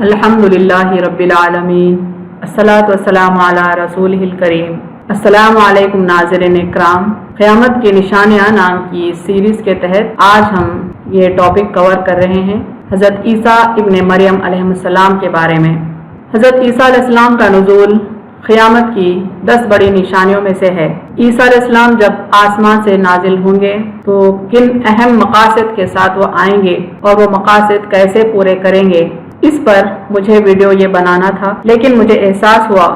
الحمدللہ رب العالمین، الصلاۃ والسلام علی رسولہ الکریم۔ السلام علیکم ناظرین اکرام، قیامت کے نشانیاں نام کی سیریز کے تحت آج ہم یہ ٹاپک کور کر رہے ہیں حضرت عیسیٰ ابن مریم علیہ السلام کے بارے میں۔ حضرت عیسیٰ علیہ السلام کا نزول قیامت کی 10 بڑی نشانیوں میں سے ہے۔ عیسیٰ علیہ السلام جب آسمان سے نازل ہوں گے تو کن اہم مقاصد کے ساتھ وہ آئیں گے اور وہ مقاصد کیسے پورے کریں گے، اس پر مجھے ویڈیو یہ بنانا تھا، لیکن مجھے احساس ہوا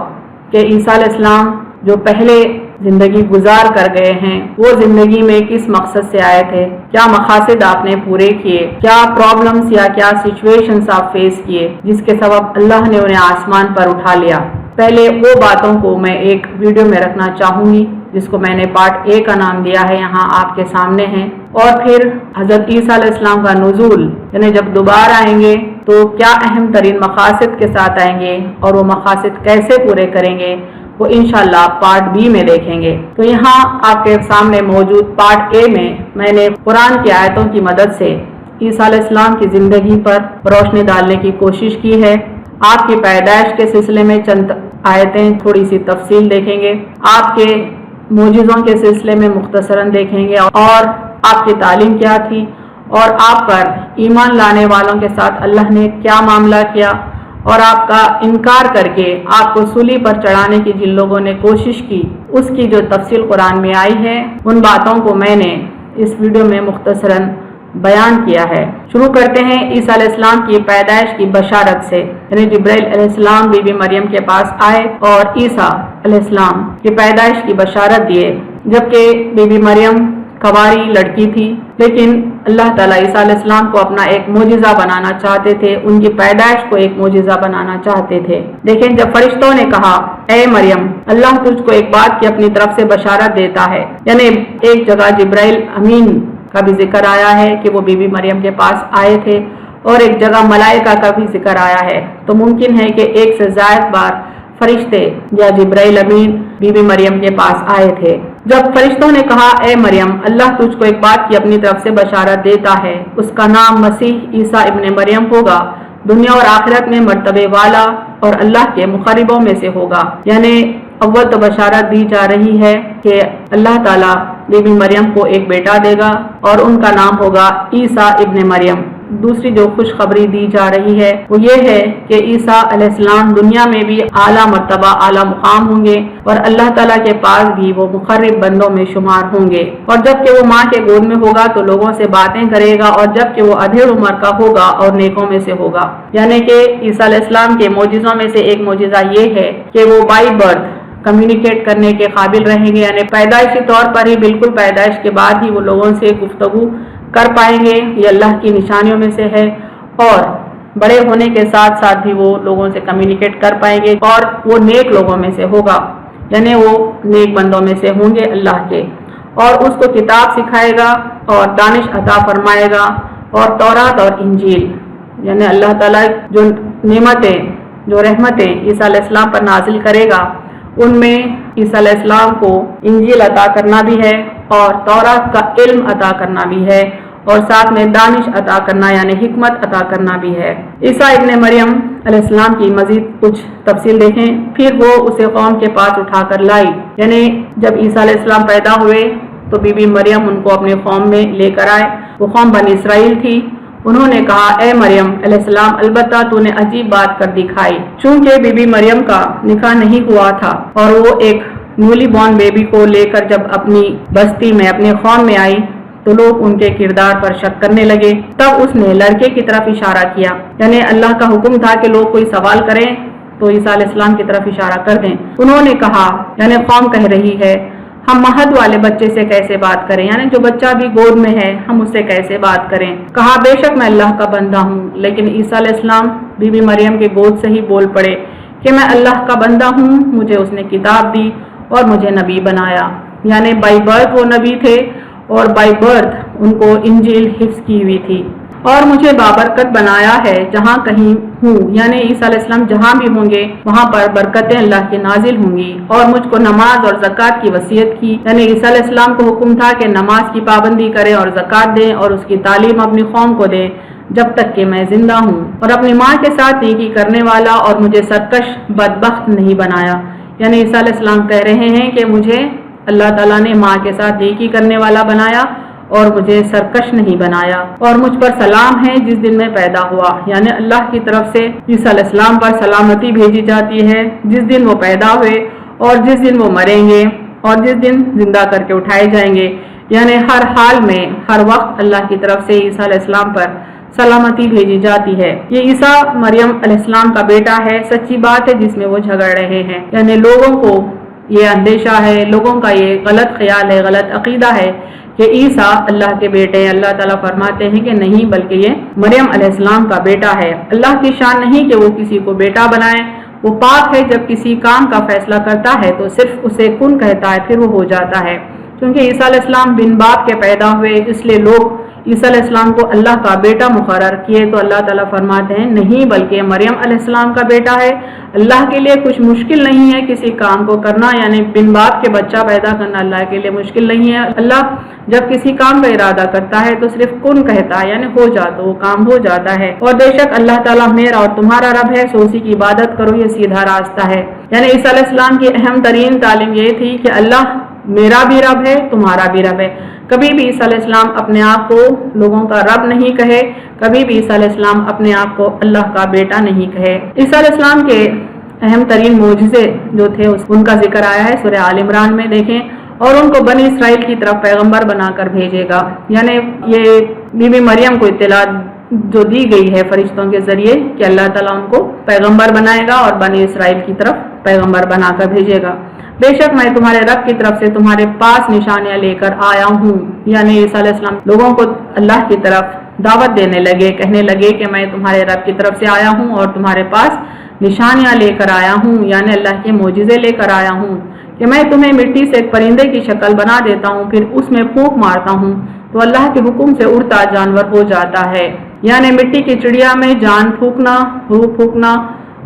کہ عیسیٰ علیہ السلام جو پہلے زندگی گزار کر گئے ہیں وہ زندگی میں کس مقصد سے آئے تھے، کیا مقاصد آپ نے پورے کیے، کیا پرابلمز یا کیا سچویشنز آپ فیس کیے جس کے سبب اللہ نے انہیں آسمان پر اٹھا لیا۔ پہلے وہ باتوں کو میں ایک ویڈیو میں رکھنا چاہوں گی جس کو میں نے پارٹ A کا نام دیا ہے، یہاں آپ کے سامنے ہے، اور پھر حضرت عیسیٰ علیہ السلام کا نزول، یعنی جب دوبارہ آئیں گے تو کیا اہم ترین مقاصد کے ساتھ آئیں گے اور وہ مقاصد کیسے پورے کریں گے، وہ انشاءاللہ پارٹ B میں دیکھیں گے۔ تو یہاں آپ کے سامنے موجود پارٹ A میں نے قرآن کی آیتوں کی مدد سے عیسیٰ علیہ السلام کی زندگی پر روشنی ڈالنے کی کوشش کی ہے۔ آپ کی پیدائش کے سلسلے میں چند آیتیں تھوڑی سی تفصیل دیکھیں گے، آپ کے معجزوں کے سلسلے میں مختصراً دیکھیں گے، اور آپ کی تعلیم کیا تھی اور آپ پر ایمان لانے والوں کے ساتھ اللہ نے کیا معاملہ کیا، اور آپ کا انکار کر کے آپ کو سولی پر چڑھانے کی جن لوگوں نے کوشش کی اس کی جو تفصیل قرآن میں آئی ہے، ان باتوں کو میں نے اس ویڈیو میں مختصراً بیان کیا ہے۔ شروع کرتے ہیں عیسیٰ علیہ السلام کی پیدائش کی بشارت سے، یعنی جبرائیل علیہ السلام بی بی مریم کے پاس آئے اور عیسیٰ علیہ السلام کی پیدائش کی بشارت دیے، جبکہ بی بی مریم کنواری لڑکی تھی، لیکن اللہ تعالیٰ عیسیٰ علیہ السلام کو اپنا ایک معجزہ بنانا چاہتے تھے، ان کی پیدائش کو ایک معجزہ بنانا چاہتے تھے۔ دیکھیں، جب فرشتوں نے کہا اے مریم اللہ تجھ کو ایک بات کی اپنی طرف سے بشارت دیتا ہے، یعنی ایک جگہ جبرائیل امین کا بھی ذکر آیا ہے کہ وہ بی بی مریم کے پاس آئے تھے، اور ایک جگہ ملائکہ کا بھی ذکر آیا ہے، تو ممکن ہے کہ ایک سے زائد بار فرشتے یا جبرائیل امین بی بی مریم کے پاس آئے تھے۔ جب فرشتوں نے کہا اے مریم اللہ تجھ کو ایک بات کی اپنی طرف سے بشارت دیتا ہے، اس کا نام مسیح عیسیٰ ابن مریم ہوگا، دنیا اور آخرت میں مرتبے والا اور اللہ کے مقربوں میں سے ہوگا، یعنی اول تو بشارت دی جا رہی ہے کہ اللہ تعالیٰ بی بی مریم کو ایک بیٹا دے گا اور ان کا نام ہوگا عیسیٰ ابن مریم۔ دوسری جو خوشخبری دی جا رہی ہے وہ یہ ہے کہ عیسیٰ علیہ السلام دنیا میں بھی اعلیٰ مرتبہ اعلیٰ مقام ہوں گے، اور اللہ تعالیٰ کے پاس بھی وہ مقرب بندوں میں شمار ہوں گے، اور جب کہ وہ ماں کے گود میں ہوگا تو لوگوں سے باتیں کرے گا، اور جب کہ وہ ادھیڑ عمر کا ہوگا اور نیکوں میں سے ہوگا۔ یعنی کہ عیسیٰ علیہ السلام کے معجزوں میں سے ایک معجزہ یہ ہے کہ وہ بائی برتھ کمیونیکیٹ کرنے کے قابل رہیں گے، یعنی پیدائشی طور پر ہی، بالکل پیدائش کے بعد ہی وہ لوگوں سے گفتگو کر پائیں گے، یہ اللہ کی نشانیوں میں سے ہے، اور بڑے ہونے کے ساتھ ساتھ بھی وہ لوگوں سے کمیونیکیٹ کر پائیں گے، اور وہ نیک لوگوں میں سے ہوگا، یعنی وہ نیک بندوں میں سے ہوں گے اللہ کے، اور اس کو کتاب سکھائے گا اور دانش عطا فرمائے گا، اور تورات اور انجیل، یعنی اللہ تعالیٰ جو نعمتیں جو رحمتیں عیسیٰ علیہ السلام پر نازل کرے گا ان میں عیسیٰ علیہ السلام کو انجیل عطا کرنا بھی ہے، اور تورات کا علم عطا کرنا بھی ہے، اور ساتھ میں دانش عطا کرنا یعنی حکمت عطا کرنا بھی ہے۔ عیسیٰ ابن مریم علیہ السلام کی مزید کچھ تفصیل دیکھیں، پھر وہ اسے قوم کے پاس اٹھا کر لائی، یعنی جب عیسیٰ علیہ السلام پیدا ہوئے تو بی بی مریم ان کو اپنے قوم میں لے کر آئے، وہ قوم بنی اسرائیل تھی۔ انہوں نے کہا اے مریم علیہ السلام البتہ تو نے عجیب بات کر دکھائی، چونکہ بی بی مریم کا نکاح نہیں ہوا تھا اور وہ ایک نیولی بورن بیبی کو لے کر جب اپنی بستی میں اپنے قوم میں آئی تو لوگ ان کے کردار پر شک کرنے لگے۔ تب اس نے لڑکے کی طرف اشارہ کیا، یعنی اللہ کا حکم تھا کہ لوگ کوئی سوال کریں تو عیسیٰ علیہ السلام کی طرف اشارہ کر دیں۔ انہوں نے کہا، یعنی قوم کہہ رہی ہے ہم مہد والے بچے سے کیسے بات کریں، یعنی جو بچہ بھی گود میں ہے ہم اس سے کیسے بات کریں۔ کہا بے شک میں اللہ کا بندہ ہوں، لیکن عیسیٰ علیہ السلام بی بی مریم کے گود سے ہی بول پڑے کہ میں اللہ کا بندہ ہوں، مجھے اس نے کتاب دی اور مجھے نبی بنایا، یعنی بائی برتھ وہ نبی تھے اور بائی برتھ ان کو انجیل حفظ کی ہوئی تھی، اور مجھے بابرکت بنایا ہے جہاں کہیں ہوں، یعنی عیسیٰ علیہ السلام جہاں بھی ہوں گے وہاں پر برکتیں اللہ کی نازل ہوں گی، اور مجھ کو نماز اور زکوٰۃ کی وصیت کی، یعنی عیسیٰ علیہ السلام کو حکم تھا کہ نماز کی پابندی کریں اور زکوٰۃ دیں اور اس کی تعلیم اپنی قوم کو دیں، جب تک کہ میں زندہ ہوں، اور اپنی ماں کے ساتھ نیکی کرنے والا اور مجھے سرکش بدبخت نہیں بنایا۔ یعنی عیسیٰ علیہ السلام کہہ رہے ہیں کہ مجھے اللہ تعالیٰ نے ماں کے ساتھ نیکی کرنے والا بنایا اور مجھے سرکش نہیں بنایا، اور مجھ پر سلام ہے جس دن میں پیدا ہوا۔ یعنی اللہ کی طرف سے عیسیٰ علیہ السلام پر سلامتی بھیجی جاتی ہے جس دن وہ پیدا ہوئے اور جس دن وہ مریں گے اور جس دن زندہ کر کے اٹھائے جائیں گے۔ یعنی ہر حال میں ہر وقت اللہ کی طرف سے عیسیٰ علیہ السلام پر سلامتی بھیجی جاتی ہے۔ یہ عیسیٰ مریم علیہ السلام کا بیٹا ہے، سچی بات ہے جس میں وہ جھگڑ رہے ہیں۔ یعنی لوگوں کو یہ اندیشہ ہے، لوگوں کا یہ غلط خیال ہے، غلط عقیدہ ہے کہ عیسیٰ اللہ کے بیٹے ہیں۔ اللہ تعالیٰ فرماتے ہیں کہ نہیں، بلکہ یہ مریم علیہ السلام کا بیٹا ہے۔ اللہ کی شان نہیں کہ وہ کسی کو بیٹا بنائے، وہ پاک ہے۔ جب کسی کام کا فیصلہ کرتا ہے تو صرف اسے کن کہتا ہے، پھر وہ ہو جاتا ہے۔ کیونکہ عیسیٰ علیہ السلام بن باپ کے پیدا ہوئے، اس لیے لوگ عیسیٰ علیہ السلام کو اللہ کا بیٹا مقرر کیے، تو اللہ تعالیٰ فرماتے ہیں نہیں، بلکہ مریم علیہ السلام کا بیٹا ہے۔ اللہ کے لیے کچھ مشکل نہیں ہے کسی کام کو کرنا، یعنی بن باپ کے بچہ پیدا کرنا اللہ کے لیے مشکل نہیں ہے۔ اللہ جب کسی کام کا ارادہ کرتا ہے تو صرف کن کہتا ہے، یعنی ہو جا تو وہ کام ہو جاتا ہے۔ اور بے شک اللہ تعالیٰ میرا اور تمہارا رب ہے، سو اسی کی عبادت کرو، یہ سیدھا راستہ ہے۔ یعنی عیسیٰ علیہ السلام کی اہم ترین تعلیم یہ تھی کہ اللہ میرا بھی رب ہے، تمہارا بھی رب ہے۔ کبھی بھی عیسیٰ علیہ السلام اپنے آپ کو لوگوں کا رب نہیں کہے، کبھی بھی عیسیٰ علیہ السلام اپنے آپ کو اللہ کا بیٹا نہیں کہے۔ عیسیٰ علیہ السلام کے اہم ترین معجزے جو تھے ان کا ذکر آیا ہے سورہ آل عمران میں، دیکھیں، اور ان کو بنی اسرائیل کی طرف پیغمبر بنا کر بھیجے گا۔ یعنی یہ بی بی مریم کو اطلاع جو دی گئی ہے فرشتوں کے ذریعے کہ اللہ تعالیٰ ان کو پیغمبر بنائے گا اور بنی اسرائیل کی طرف پیغمبر بنا کر بھیجے گا۔ بے شک میں تمہارے رب کی طرف سے تمہارے پاس نشانیاں لے کر آیا ہوں۔ یعنی عیسیٰ علیہ السلام لوگوں کو اللہ کی طرف دعوت دینے لگے، کہنے لگے کہ میں تمہارے رب کی طرف سے آیا ہوں اور تمہارے پاس نشانیاں لے کر آیا ہوں، یعنی اللہ کے معجزے لے کر آیا ہوں، کہ میں تمہیں مٹی سے ایک پرندے کی شکل بنا دیتا ہوں، پھر اس میں پھونک مارتا ہوں تو اللہ کے حکم سے اڑتا جانور ہو جاتا ہے۔ یعنی مٹی کی چڑیا میں جان پھونکنا، روح پھونکنا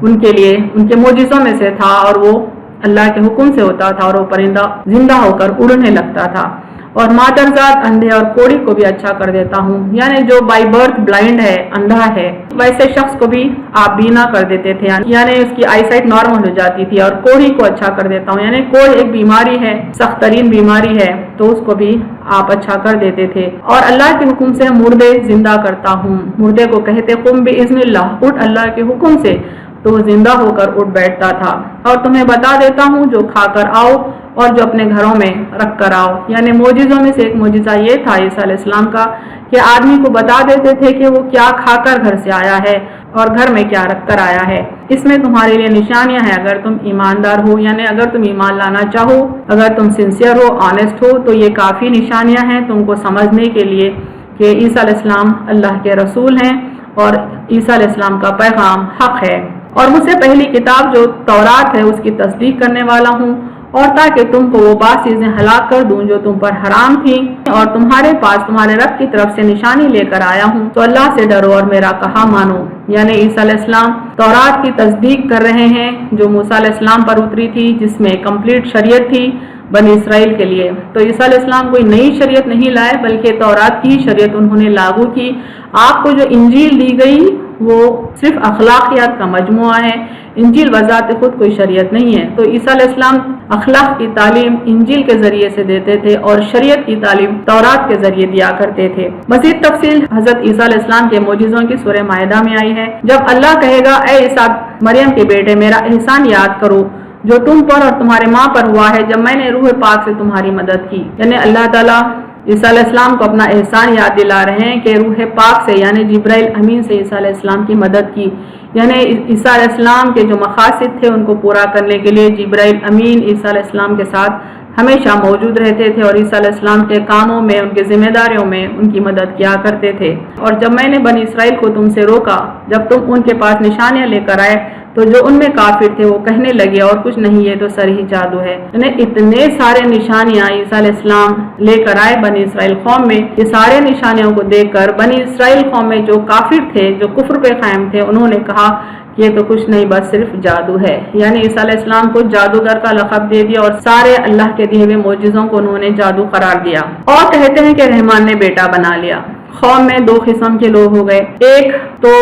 ان کے لیے ان کے معجزوں میں سے تھا، اور وہ اللہ کے حکم سے ہوتا تھا اور وہ پرندہ زندہ ہو کر اڑنے لگتا تھا۔ اور مادرزاد اندھے اور کوڑی کو بھی اچھا کر دیتا ہوں، یعنی جو بائی برتھ بلائنڈ ہے، اندھا ہے، ویسے شخص کو بھی آپ بینا کر دیتے تھے، یعنی اس کی آئی سائٹ نارمل ہو جاتی تھی۔ اور کوڑی کو اچھا کر دیتا ہوں، یعنی کوڑ ایک بیماری ہے، سخت ترین بیماری ہے، تو اس کو بھی آپ اچھا کر دیتے تھے۔ اور اللہ کے حکم سے مردے زندہ کرتا ہوں، مردے کو کہتے قم باذن اللہ، اٹھ اللہ کے حکم سے، تو وہ زندہ ہو کر اٹھ بیٹھتا تھا۔ اور تمہیں بتا دیتا ہوں جو کھا کر آؤ اور جو اپنے گھروں میں رکھ کر آؤ۔ یعنی معجزوں میں سے ایک معجزہ یہ تھا عیسیٰ علیہ السلام کا کہ آدمی کو بتا دیتے تھے کہ وہ کیا کھا کر گھر سے آیا ہے اور گھر میں کیا رکھ کر آیا ہے۔ اس میں تمہارے لیے نشانیاں ہیں اگر تم ایماندار ہو، یعنی اگر تم ایمان لانا چاہو، اگر تم سنسیئر ہو، آنےسٹ ہو، تو یہ کافی نشانیاں ہیں تم کو سمجھنے کے لیے کہ عیسیٰ علیہ السلام اللہ کے رسول ہیں اور عیسیٰ علیہ السلام کا پیغام حق ہے۔ اور مجھ سے پہلی کتاب جو تورات ہے اس کی تصدیق کرنے والا ہوں، اور تاکہ تم کو وہ بعض چیزیں ہلاک کر دوں جو تم پر حرام تھیں، اور تمہارے پاس تمہارے رب کی طرف سے نشانی لے کر آیا ہوں، تو اللہ سے ڈرو اور میرا کہا مانو۔ یعنی عیسیٰ علیہ السلام تورات کی تصدیق کر رہے ہیں جو موسیٰ علیہ السلام پر اتری تھی، جس میں کمپلیٹ شریعت تھی بنی اسرائیل کے لیے۔ تو عیسیٰ علیہ السلام کوئی نئی شریعت نہیں لائے، بلکہ تورات کی شریعت انہوں نے لاگو کی۔ آپ کو جو انجیل دی گئی وہ صرف اخلاقیات کا مجموعہ ہے، انجیل بذات خود کوئی شریعت نہیں ہے۔ تو عیسیٰ علیہ السلام اخلاق کی تعلیم انجیل کے ذریعے سے دیتے تھے اور شریعت کی تعلیم تورات کے ذریعے دیا کرتے تھے۔ مزید تفصیل حضرت عیسیٰ علیہ السلام کے معجزوں کی سورہ مائدہ میں آئی ہے، جب اللہ کہے گا اے عیسیٰ مریم کے بیٹے میرا احسان یاد کرو جو تم پر اور تمہارے ماں پر ہوا ہے جب میں نے روح پاک سے تمہاری مدد کی۔ یعنی اللہ تعالیٰ عیسیٰ علیہ السلام کو اپنا احسان یاد دلا رہے ہیں کہ روح پاک سے یعنی جبرائیل امین سے عیسیٰ علیہ السلام کی مدد کی۔ یعنی عیسیٰ علیہ السلام کے جو مقاصد تھے ان کو پورا کرنے کے لیے جبرائیل امین عیسیٰ علیہ السلام کے ساتھ ہمیشہ موجود رہتے تھے اور عیسیٰ علیہ السلام کے کاموں میں، ان کے ذمہ داریوں میں ان کی مدد کیا کرتے تھے۔ اور جب میں نے بنی اسرائیل کو تم سے روکا، جب تم ان کے پاس نشانیاں لے کر آئے، تو جو ان میں کافر تھے وہ کہنے لگے اور کچھ نہیں یہ تو سر ہی جادو ہے۔ یعنی اتنے سارے نشانیاں عیسیٰ علیہ السلام لے کر آئے بنی اسرائیل قوم میں، یہ سارے نشانیوں کو دیکھ کر بنی اسرائیل قوم میں جو کافر تھے، جو کفر پہ قائم تھے، انہوں نے کہا یہ تو کچھ نہیں بس صرف جادو ہے۔ یعنی عیسیٰ علیہ السلام کو جادوگر کا لقب دے دیا اور سارے اللہ کے دیے ہوئے معجزوں کو انہوں نے جادو قرار دیا، اور کہتے ہیں کہ رحمان نے بیٹا بنا لیا۔ قوم میں دو قسم کے لوگ ہو گئے، ایک تو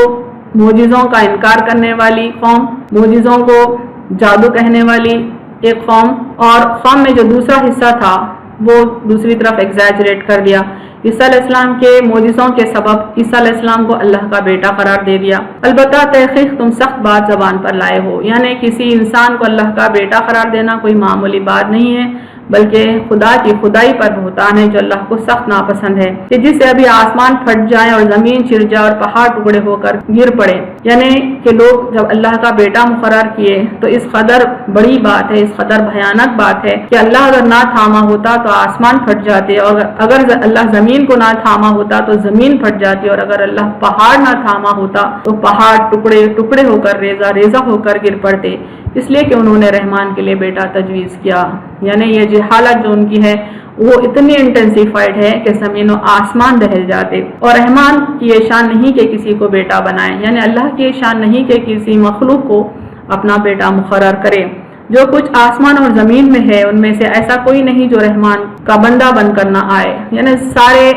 معجزوں کا انکار کرنے والی قوم، معجزوں کو جادو کہنے والی ایک قوم، اور قوم میں جو دوسرا حصہ تھا وہ دوسری طرف ایگزیجریٹ کر دیا، عیسیٰ علیہ السلام کے معجزوں کے سبب عیسیٰ علیہ السلام کو اللہ کا بیٹا قرار دے دیا۔ البتہ تحقیق تم سخت بات زبان پر لائے ہو، یعنی کسی انسان کو اللہ کا بیٹا قرار دینا کوئی معمولی بات نہیں ہے، بلکہ خدا کی خدائی پر بہتان ہے جو اللہ کو سخت ناپسند ہے، کہ جس سے ابھی آسمان پھٹ جائیں اور زمین چر جائے اور پہاڑ ٹکڑے ہو کر گر پڑے، یعنی کہ لوگ جب اللہ کا بیٹا مقرر کیے تو اس قدر بڑی بات ہے، اس قدر بھیانک بات ہے کہ اللہ اگر نہ تھاما ہوتا تو آسمان پھٹ جاتے، اور اگر اللہ زمین کو نہ تھاما ہوتا تو زمین پھٹ جاتی، اور اگر اللہ پہاڑ نہ تھاما ہوتا تو پہاڑ ٹکڑے ٹکڑے ہو کر ریزہ ریزہ ہو کر گر پڑتے، اس لیے کہ انہوں نے رحمان کے لیے بیٹا تجویز کیا۔ یعنی یہ جہالت جو ان کی ہے وہ اتنی انٹینسیفائڈ ہے کہ زمین و آسمان دہل جاتے، اور رحمان کی یہ شان نہیں کہ کسی کو بیٹا بنائے، یعنی اللہ کی یہ شان نہیں کہ کسی مخلوق کو اپنا بیٹا مقرر کرے۔ جو کچھ آسمان اور زمین میں ہے ان میں سے ایسا کوئی نہیں جو رحمان کا بندہ بن کر نہ آئے، یعنی سارے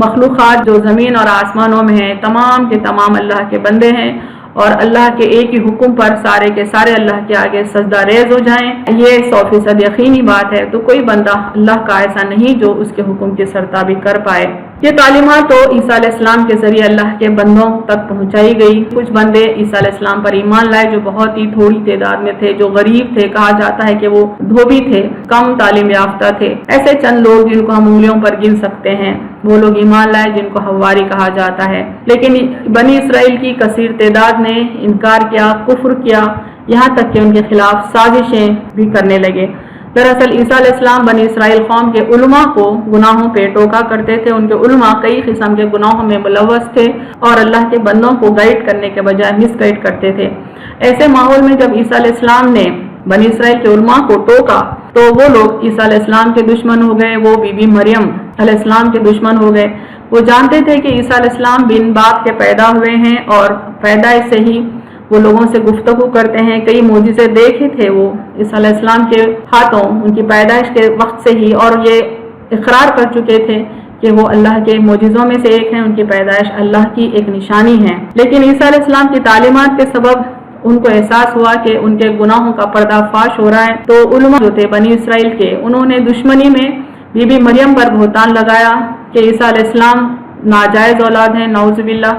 مخلوقات جو زمین اور آسمانوں میں ہیں تمام کے تمام اللہ کے بندے ہیں، اور اللہ کے ایک ہی حکم پر سارے کے سارے اللہ کے آگے سجدہ ریز ہو جائیں، یہ 100% یقینی بات ہے۔ تو کوئی بندہ اللہ کا ایسا نہیں جو اس کے حکم کی سرتابی کر پائے۔ یہ تعلیمات تو عیسیٰ علیہ السلام کے ذریعے اللہ کے بندوں تک پہنچائی گئی۔ کچھ بندے عیسیٰ علیہ السلام پر ایمان لائے جو بہت ہی تھوڑی تعداد میں تھے، جو غریب تھے، کہا جاتا ہے کہ وہ دھوبی تھے، کم تعلیم یافتہ تھے۔ ایسے چند لوگ جن کو ہم انگلیوں پر گن سکتے ہیں وہ لوگ ایمان لائے جن کو حواری کہا جاتا ہے، لیکن بنی اسرائیل کی کثیر تعداد نے انکار کیا، کفر کیا، یہاں تک کہ ان کے خلاف سازشیں بھی کرنے لگے۔ دراصل عیسیٰ علیہ السلام بنی اسرائیل قوم کے علماء کو گناہوں پہ ٹوکا کرتے تھے، ان کے علماء کئی قسم کے گناہوں میں ملوث تھے اور اللہ کے بندوں کو گائیڈ کرنے کے بجائے مس گائیڈ کرتے تھے۔ ایسے ماحول میں جب عیسیٰ علیہ السلام نے بنی اسرائیل کے علماء کو ٹوکا تو وہ لوگ عیسیٰ علیہ السلام کے دشمن ہو گئے، وہ بی بی مریم علیہ السلام کے دشمن ہو گئے۔ وہ جانتے تھے کہ عیسیٰ علیہ السلام بن باپ کے پیدا ہوئے ہیں اور پیدائش سے ہی وہ لوگوں سے گفتگو کرتے ہیں، کئی معجزے دیکھے تھے وہ عیسیٰ علیہ السلام کے ہاتھوں ان کی پیدائش کے وقت سے ہی، اور یہ اقرار کر چکے تھے کہ وہ اللہ کے معجزوں میں سے ایک ہیں، ان کی پیدائش اللہ کی ایک نشانی ہے۔ لیکن عیسیٰ علیہ السلام کی تعلیمات کے سبب ان کو احساس ہوا کہ ان کے گناہوں کا پردہ فاش ہو رہا ہے، تو علماء جو تھے بنی اسرائیل کے انہوں نے دشمنی میں بی بی مریم پر بہتان لگایا کہ عیسیٰ علیہ السلام ناجائز اولاد ہیں، نعوذ باللہ،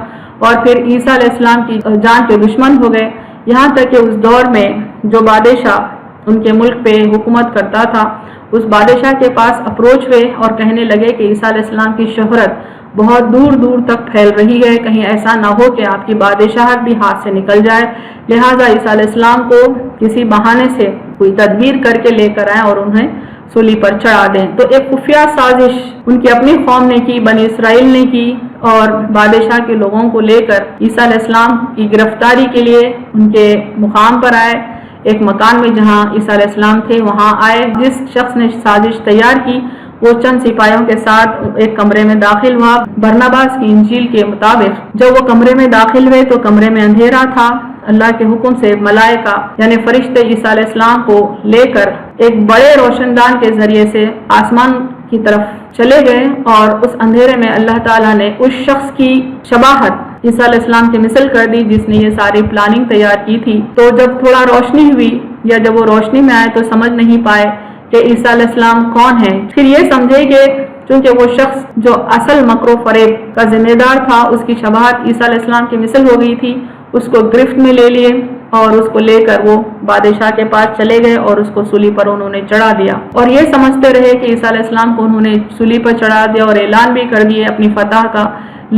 اور پھر عیسیٰ علیہ السلام کی جان کے دشمن ہو گئے۔ یہاں تک کہ اس دور میں جو بادشاہ ان کے ملک پہ حکومت کرتا تھا اس بادشاہ کے پاس اپروچ ہوئے اور کہنے لگے کہ عیسیٰ علیہ السلام کی شہرت بہت دور دور تک پھیل رہی ہے، کہیں ایسا نہ ہو کہ آپ کی بادشاہت بھی ہاتھ سے نکل جائے، لہٰذا عیسیٰ علیہ السلام کو کسی بہانے سے کوئی تدبیر کر کے لے کر آئیں اور انہیں سولی پر چڑھا دیں۔ تو ایک خفیہ سازش ان کی اپنی قوم نے کی، بنی اسرائیل نے کی، اور بادشاہ کے لوگوں کو لے کر عیسیٰ علیہ السلام کی گرفتاری کے لیے ان کے مقام پر آئے، ایک مکان میں جہاں عیسیٰ علیہ السلام تھے وہاں آئے۔ جس شخص نے سازش تیار کی وہ چند سپاہیوں کے ساتھ ایک کمرے میں داخل ہوا۔ برناباس کی انجیل کے مطابق جب وہ کمرے میں داخل ہوئے تو کمرے میں اندھیرا تھا، اللہ کے حکم سے ملائکہ یعنی فرشتے عیسیٰ علیہ السلام کو لے کر ایک بڑے روشن دان کے ذریعے سے آسمان کی طرف چلے گئے، اور اس اندھیرے میں اللہ تعالیٰ نے اس شخص کی شباہت عیسیٰ علیہ السلام کی مثل کر دی جس نے یہ ساری پلاننگ تیار کی تھی۔ تو جب تھوڑا روشنی ہوئی یا جب وہ روشنی میں آئے تو سمجھ نہیں پائے کہ عیسیٰ علیہ السلام کون ہے، پھر یہ سمجھے کہ چونکہ وہ شخص جو اصل مکر و فریب کا ذمہ دار تھا اس کی شباہت عیسیٰ علیہ السلام کی مثل ہو گئی تھی، اس کو گرفت میں لے لیے اور اس کو لے کر وہ بادشاہ کے پاس چلے گئے اور اس کو سولی پر انہوں نے چڑھا دیا، اور یہ سمجھتے رہے کہ عیسیٰ علیہ السلام کو انہوں نے سولی پر چڑھا دیا اور اعلان بھی کر دیے اپنی فتح کا،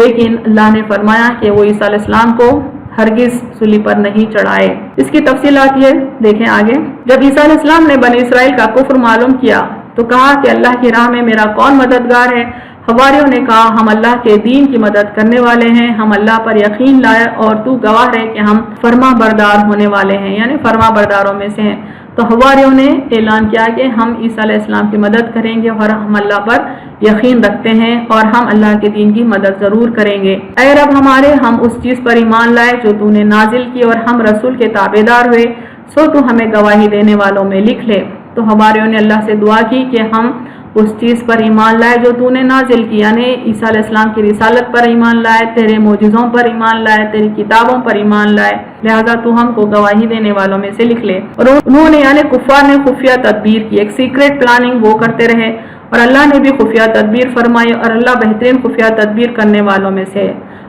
لیکن اللہ نے فرمایا کہ وہ عیسیٰ علیہ السلام کو ہرگز سولی پر نہیں چڑھائے۔ اس کی تفصیلات یہ دیکھیں آگے۔ جب عیسیٰ علیہ السلام نے بنی اسرائیل کا کفر معلوم کیا تو کہا کہ اللہ کی راہ میں میرا کون مددگار ہے؟ حواریوں نے کہا ہم اللہ کے دین کی مدد کرنے والے ہیں، ہم اللہ پر یقین لائے اور تو گواہ ہے کہ ہم فرما بردار ہونے والے ہیں، یعنی فرما برداروں میں سے ہیں۔ تو حواریوں نے اعلان کیا کہ ہم عیسیٰ علیہ السلام کی مدد کریں گے اور ہم اللہ پر یقین رکھتے ہیں اور ہم اللہ کے دین کی مدد ضرور کریں گے۔ اے رب ہمارے، ہم اس چیز پر ایمان لائے جو تو نے نازل کی اور ہم رسول کے تابعدار ہوئے، سو تو ہمیں گواہی دینے والوں میں لکھ لے۔ تو حواریوں نے اللہ سے دعا کی کہ ہم اس چیز پر ایمان لائے جو تو نے نازل کی، یعنی عیسیٰ علیہ السلام کی رسالت پر ایمان لائے، تیرے معجزوں پر ایمان لائے، تیری کتابوں پر ایمان لائے، لہذا تو ہم کو گواہی دینے والوں میں سے لکھ لے۔ اور انہوں نے یعنی کفار نے خفیہ تدبیر کی، ایک سیکرٹ پلاننگ وہ کرتے رہے، اور اللہ نے بھی خفیہ تدبیر فرمائی، اور اللہ بہترین خفیہ تدبیر کرنے والوں میں سے۔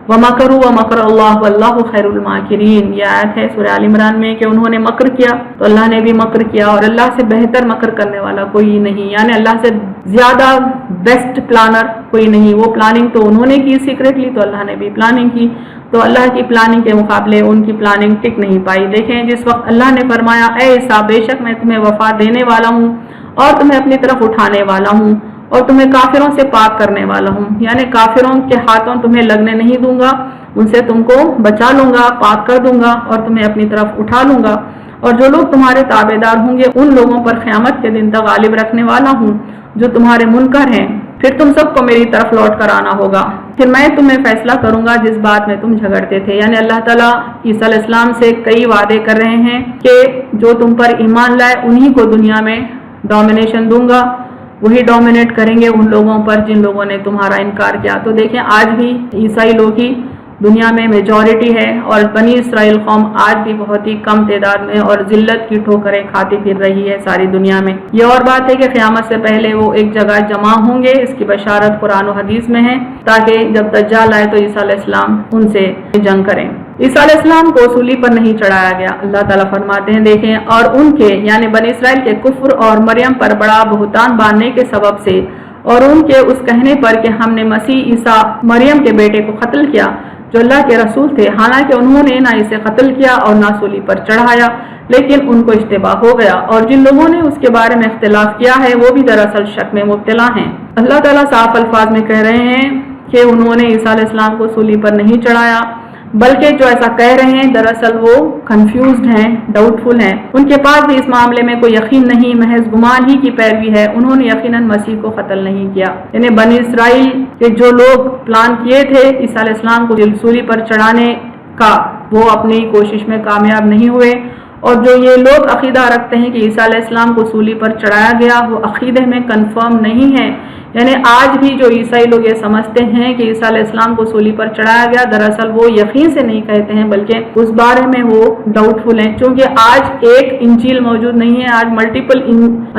وَمَكَرُوا وَمَكَرَ اللَّهُ وَاللَّهُ خَيْرُ الْمَاكِرِينَ، یہ آیت ہے سورہ آل عمران میں کہ انہوں نے مکر کیا تو اللہ نے بھی مکر کیا، اور اللہ سے بہتر مکر کرنے والا کوئی نہیں، یعنی اللہ سے زیادہ بیسٹ پلانر کوئی نہیں۔ وہ پلاننگ تو انہوں نے کی سیکریٹلی، تو اللہ نے بھی پلاننگ کی، تو اللہ کی پلاننگ کے مقابلے ان کی پلاننگ ٹک نہیں پائی۔ دیکھیں جس وقت اللہ نے فرمایا اے عیسیٰ بے شک میں تمہیں وفا دینے والا ہوں اور تمہیں اپنی طرف اٹھانے والا ہوں اور تمہیں کافروں سے پاک کرنے والا ہوں، یعنی کافروں کے ہاتھوں تمہیں لگنے نہیں دوں گا، ان سے تم کو بچا لوں گا، پاک کر دوں گا اور تمہیں اپنی طرف اٹھا لوں گا، اور جو لوگ تمہارے تابع دار ہوں گے ان لوگوں پر قیامت کے دن تک غالب رکھنے والا ہوں جو تمہارے منکر ہیں، پھر تم سب کو میری طرف لوٹ کر آنا ہوگا، پھر میں تمہیں فیصلہ کروں گا جس بات میں تم جھگڑتے تھے۔ یعنی اللہ تعالیٰ عیسیٰ علیہ السلام سے کئی وعدے کر رہے ہیں کہ جو تم پر ایمان لائے انہی کو دنیا میں ڈومینیشن دوں گا، وہی ڈومینیٹ کریں گے ان لوگوں پر جن لوگوں نے تمہارا انکار کیا۔ تو دیکھیں آج بھی عیسائی لوگ ہی دنیا میں میجورٹی ہے، اور بنی اسرائیل قوم آج بھی بہت ہی کم تعداد میں اور ذلت کی ٹھوکریں کھاتی پھر رہی ہے ساری دنیا میں۔ یہ اور بات ہے کہ قیامت سے پہلے وہ ایک جگہ جمع ہوں گے، اس کی بشارت قرآن و حدیث میں ہے، تاکہ جب دجال آئے تو عیسیٰ علیہ السلام ان سے جنگ کریں۔ عیسیٰ علیہ السلام کو سولی پر نہیں چڑھایا گیا، اللہ تعالیٰ فرماتے ہیں دیکھیں، اور ان کے یعنی بنی اسرائیل کے کفر اور مریم پر بڑا بہتان باندھنے کے سبب سے، اور ان کے اس کہنے پر کہ ہم نے مسیح عیسیٰ مریم کے بیٹے کو قتل کیا جو اللہ کے رسول تھے، حالانکہ انہوں نے نہ اسے قتل کیا اور نہ سولی پر چڑھایا، لیکن ان کو اشتباہ ہو گیا، اور جن لوگوں نے اس کے بارے میں اختلاف کیا ہے وہ بھی دراصل شک میں مبتلا ہیں۔ اللہ تعالیٰ صاف الفاظ میں کہہ رہے ہیں کہ انہوں نے عیسیٰ علیہ السلام کو سولی پر نہیں چڑھایا، بلکہ جو ایسا کہہ رہے ہیں دراصل وہ کنفیوزڈ ہیں، ڈاؤٹ فل ہیں، ان کے پاس بھی اس معاملے میں کوئی یقین نہیں، محض گمان ہی کی پیروی ہے، انہوں نے یقیناً مسیح کو قتل نہیں کیا۔ یعنی بنی اسرائیل کے جو لوگ پلان کیے تھے عیسیٰ علیہ السلام کو سولی پر چڑھانے کا، وہ اپنی کوشش میں کامیاب نہیں ہوئے، اور جو یہ لوگ عقیدہ رکھتے ہیں کہ عیسیٰ علیہ السلام کو سولی پر چڑھایا گیا وہ عقیدے میں کنفرم نہیں ہے۔ یعنی آج بھی جو عیسائی لوگ یہ سمجھتے ہیں کہ عیسیٰ علیہ السلام کو سولی پر چڑھایا گیا، دراصل وہ یقین سے نہیں کہتے ہیں بلکہ اس بارے میں وہ ڈاؤٹ فل ہیں، چونکہ آج ایک انجیل موجود نہیں ہے، آج ملٹیپل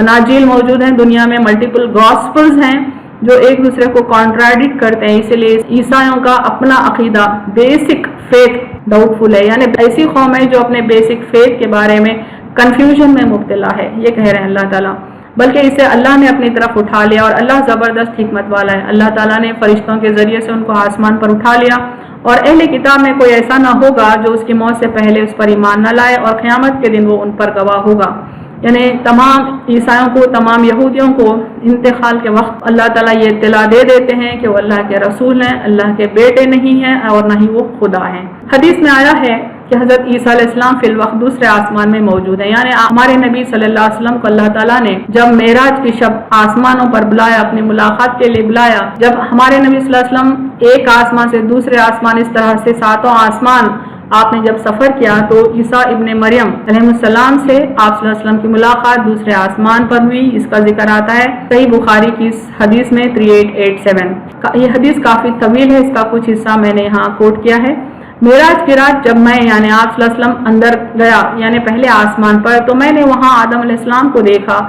اناجیل موجود ہیں دنیا میں، ملٹیپل گاسپلز ہیں جو ایک دوسرے کو کانٹراڈکٹ کرتے ہیں، اسی لیے عیسائیوں کا اپنا عقیدہ بیسک فیتھ ڈاؤٹ فل ہے، یعنی ایسی قوم ہے جو اپنے بیسک فیتھ کے بارے میں کنفیوژن میں مبتلا ہے، یہ کہہ رہے ہیں اللہ تعالیٰ، بلکہ اسے اللہ نے اپنی طرف اٹھا لیا، اور اللہ زبردست حکمت والا ہے۔ اللہ تعالیٰ نے فرشتوں کے ذریعے سے ان کو آسمان پر اٹھا لیا، اور اہل کتاب میں کوئی ایسا نہ ہوگا جو اس کی موت سے پہلے اس پر ایمان نہ لائے، اور قیامت کے دن وہ ان پر گواہ ہوگا۔ یعنی تمام عیسائیوں کو، تمام یہودیوں کو انتقال کے وقت اللہ تعالیٰ یہ اطلاع دے دیتے ہیں کہ وہ اللہ کے رسول ہیں، اللہ کے بیٹے نہیں ہیں اور نہ ہی وہ خدا ہیں۔ حدیث میں آیا ہے کہ حضرت عیسیٰ علیہ السلام فی الوقت دوسرے آسمان میں موجود ہیں، یعنی ہمارے نبی صلی اللہ علیہ وسلم کو اللہ تعالیٰ نے جب معراج کی شب آسمانوں پر بلایا، اپنی ملاقات کے لیے بلایا، جب ہمارے نبی صلی اللہ علیہ وسلم ایک آسمان سے دوسرے آسمان، اس طرح سے 7 آسمان آپ نے جب سفر کیا، تو عیسیٰ ابن مریم علیہ السلام سے آپ صلی اللہ علیہ وسلم کی ملاقات دوسرے آسمان پر ہوئی، اس کا ذکر آتا ہے صحیح بخاری کی حدیث میں 3887۔ یہ حدیث کافی طویل ہے، اس کا کچھ حصہ میں نے یہاں کوٹ کیا ہے۔ معراج کی رات جب میں یعنی آپ صلی اللہ علیہ وسلم اندر گیا یعنی پہلے آسمان پر، تو میں نے وہاں آدم علیہ السلام کو دیکھا۔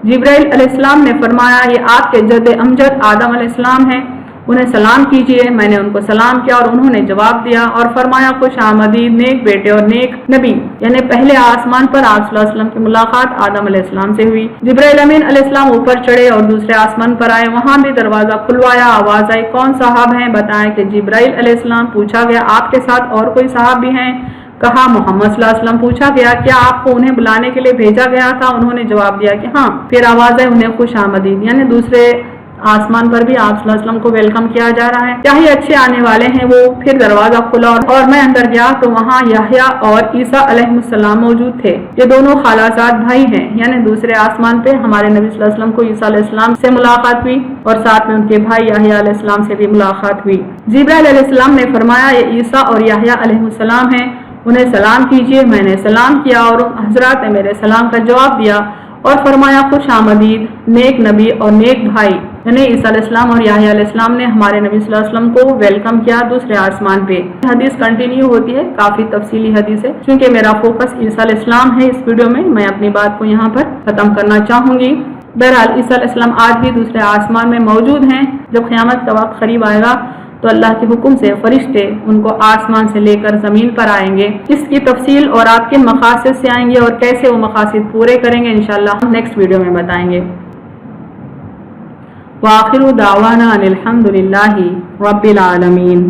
جبرائیل علیہ السلام نے فرمایا یہ آپ کے جد امجد آدم علیہ السلام ہیں، انہیں سلام کیجئے۔ میں نے ان کو سلام کیا اور انہوں نے جواب دیا اور فرمایا خوش آمدید نیک بیٹے اور نیک نبی۔ یعنی پہلے آسمان پر آپ صلی اللہ علیہ وسلم کی ملاقات آدم علیہ السلام سے ہوئی۔ جبرائیل امین علیہ السلام اوپر چڑھے اور دوسرے آسمان پر آئے، وہاں بھی دروازہ کھلوایا، آواز آئی کون صاحب ہیں؟ بتائیں کہ جبرائیل علیہ السلام۔ پوچھا گیا آپ کے ساتھ اور کوئی صاحب بھی ہیں؟ کہا محمد صلی اللہ علیہ وسلم۔ پوچھا گیا کیا آپ کو انہیں بلانے کے لیے بھیجا گیا تھا؟ انہوں نے جواب دیا کہ ہاں۔ پھر آواز آئی انہیں خوش آمدید، یعنی دوسرے آسمان پر بھی آپ صلی اللہ علیہ وسلم کو ویلکم کیا جا رہا ہے، کیا ہی اچھے آنے والے ہیں وہ۔ پھر دروازہ کھلا اور میں اندر گیا تو وہاں یحییٰ اور عیسیٰ علیہ السلام موجود تھے، یہ دونوں خالازاد بھائی ہیں۔ یعنی دوسرے آسمان پہ ہمارے نبی صلی اللہ علیہ وسلم کو عیسیٰ علیہ السلام سے ملاقات ہوئی اور ساتھ میں ان کے بھائی یحییٰ علیہ السلام سے بھی ملاقات ہوئی۔ جبرائیل علیہ السلام نے فرمایا یہ عیسیٰ اور یحییٰ علیہ السلام ہیں، انہیں سلام کیجیے۔ میں نے سلام کیا اور حضرات نے میرے سلام کا جواب دیا اور فرمایا خوش آمدید نیک نبی اور نیک بھائی، یعنی عیسیٰ علیہ السلام اور یحییٰ علیہ السلام نے ہمارے نبی صلی اللہ علیہ وسلم کو ویلکم کیا دوسرے آسمان پہ۔ حدیث کنٹینیو ہوتی ہے، کافی تفصیلی حدیث ہے، کیونکہ میرا فوکس عیسیٰ علیہ السلام ہے اس ویڈیو میں اپنی بات کو یہاں پر ختم کرنا چاہوں گی۔ بہرحال عیسیٰ علیہ السلام آج بھی دوسرے آسمان میں موجود ہیں۔ جب قیامت کا وقت قریب آئے گا تو اللہ کے حکم سے فرشتے ان کو آسمان سے لے کر زمین پر آئیں گے۔ اس کی تفصیل اور آپ کن مقاصد سے آئیں گے اور کیسے وہ مقاصد پورے کریں گے انشاءاللہ ہم نیکسٹ ویڈیو میں بتائیں گے۔ وآخر دعوانا ان الحمد للہ رب العالمین۔